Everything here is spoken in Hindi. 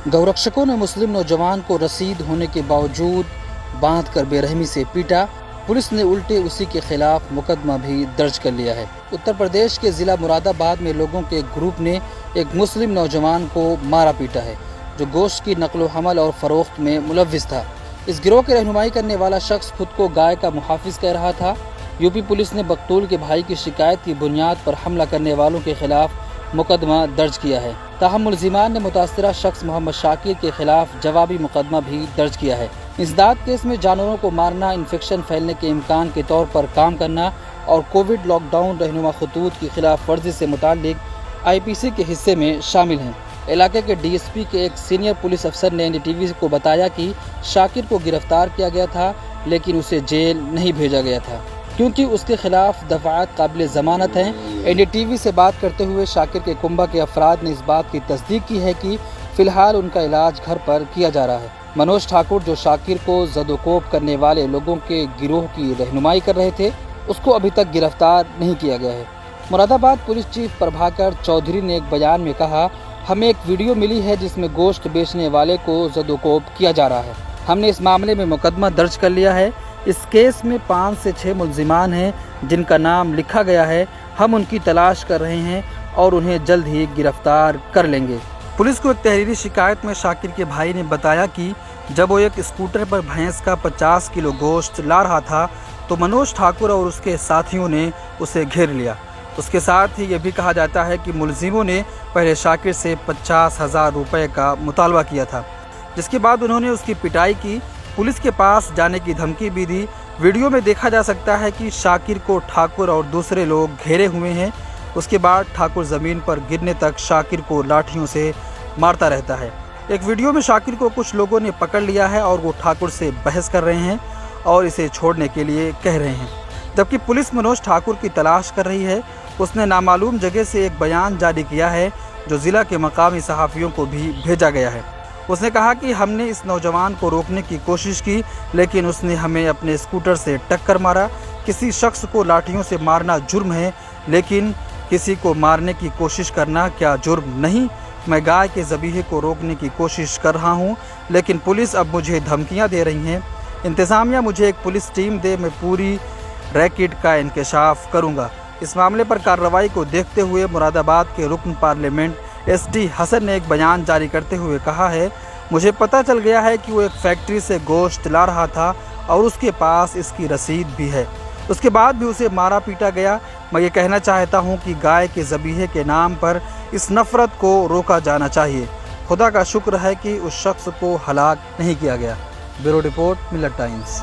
गौरक्षकों ने मुस्लिम नौजवान को रसीद होने के बावजूद बांधकर बेरहमी से पीटा। पुलिस ने उल्टे उसी के खिलाफ मुकदमा भी दर्ज कर लिया है। उत्तर प्रदेश के ज़िला मुरादाबाद में लोगों के एक ग्रुप ने एक मुस्लिम नौजवान को मारा पीटा है, जो गोश्त की नकलो हमल और फ़रोख्त में मुलव्विस था। इस गिरोह की रहनुमाई करने वाला शख्स खुद को गाय का मुहाफिज कह रहा था। यूपी पुलिस ने बकतूल के भाई की शिकायत की बुनियाद पर हमला करने वालों के खिलाफ मुकदमा दर्ज किया है। ताहम मुलजिमान ने मुतासरा शख्स मोहम्मद शाकिर के खिलाफ जवाबी मुकदमा भी दर्ज किया है। इंसदाद केस में जानवरों को मारना, इन्फेक्शन फैलने के इम्कान के तौर पर काम करना और कोविड लॉकडाउन रहनुमा खतूत की खिलाफ वर्जी से मुताल्लिक IPC के हिस्से में शामिल हैं। इलाके के DSP के एक सीनियर पुलिस अफसर ने NDTV को बताया कि शाकिर को गिरफ्तार किया गया था, लेकिन उसे जेल नहीं भेजा गया था क्योंकि उसके खिलाफ दफात काबिल ज़मानत हैं। NDTV से बात करते हुए शाकिर के कुंबा के अफराद ने इस बात की तस्दीक की है कि फ़िलहाल उनका इलाज घर पर किया जा रहा है। मनोज ठाकुर, जो शाकिर को ज़दोकोब करने वाले लोगों के गिरोह की रहनुमाई कर रहे थे, उसको अभी तक गिरफ्तार नहीं किया गया है। मुरादाबाद पुलिस चीफ प्रभाकर चौधरी ने एक बयान में कहा, हमें एक वीडियो मिली है जिसमें गोश्त बेचने वाले को ज़दोकोब किया जा रहा है। हमने इस मामले में मुकदमा दर्ज कर लिया है। इस केस में 5 से 6 मुलजिमान हैं जिनका नाम लिखा गया है। हम उनकी तलाश कर रहे हैं और उन्हें जल्द ही गिरफ्तार कर लेंगे। पुलिस को एक तहरीरी शिकायत में शाकिर के भाई ने बताया कि जब वो एक स्कूटर पर भैंस का 50 किलो गोश्त ला रहा था तो मनोज ठाकुर और उसके साथियों ने उसे घेर लिया। उसके साथ ही ये भी कहा जाता है कि मुलजिमों ने पहले शाकिर से 50,000 रुपये का मुतालबा किया था, जिसके बाद उन्होंने उसकी पिटाई की, पुलिस के पास जाने की धमकी भी दी। वीडियो में देखा जा सकता है कि शाकिर को ठाकुर और दूसरे लोग घेरे हुए हैं। उसके बाद ठाकुर ज़मीन पर गिरने तक शाकिर को लाठियों से मारता रहता है। एक वीडियो में शाकिर को कुछ लोगों ने पकड़ लिया है और वो ठाकुर से बहस कर रहे हैं और इसे छोड़ने के लिए कह रहे हैं। जबकि पुलिस मनोज ठाकुर की तलाश कर रही है। उसने नामालूम जगह से एक बयान जारी किया है जो ज़िला के मकामी सहाफ़ियों को भी भेजा गया है। उसने कहा कि हमने इस नौजवान को रोकने की कोशिश की, लेकिन उसने हमें अपने स्कूटर से टक्कर मारा। किसी शख्स को लाठियों से मारना जुर्म है, लेकिन किसी को मारने की कोशिश करना क्या जुर्म नहीं? मैं गाय के ज़बीहे को रोकने की कोशिश कर रहा हूं, लेकिन पुलिस अब मुझे धमकियां दे रही हैं। इंतज़ामिया मुझे एक पुलिस टीम दे, मैं पूरी रैकेट का इंकशाफ करूँगा। इस मामले पर कार्रवाई को देखते हुए मुरादाबाद के रुकन पार्लियामेंट SD हसन ने एक बयान जारी करते हुए कहा है, मुझे पता चल गया है कि वो एक फैक्ट्री से गोश्त ला रहा था और उसके पास इसकी रसीद भी है। उसके बाद भी उसे मारा पीटा गया। मैं ये कहना चाहता हूँ कि गाय के ज़बीहे के नाम पर इस नफ़रत को रोका जाना चाहिए। खुदा का शुक्र है कि उस शख्स को हलाक नहीं किया गया। ब्यूरो रिपोर्ट, मिलत टाइम्स।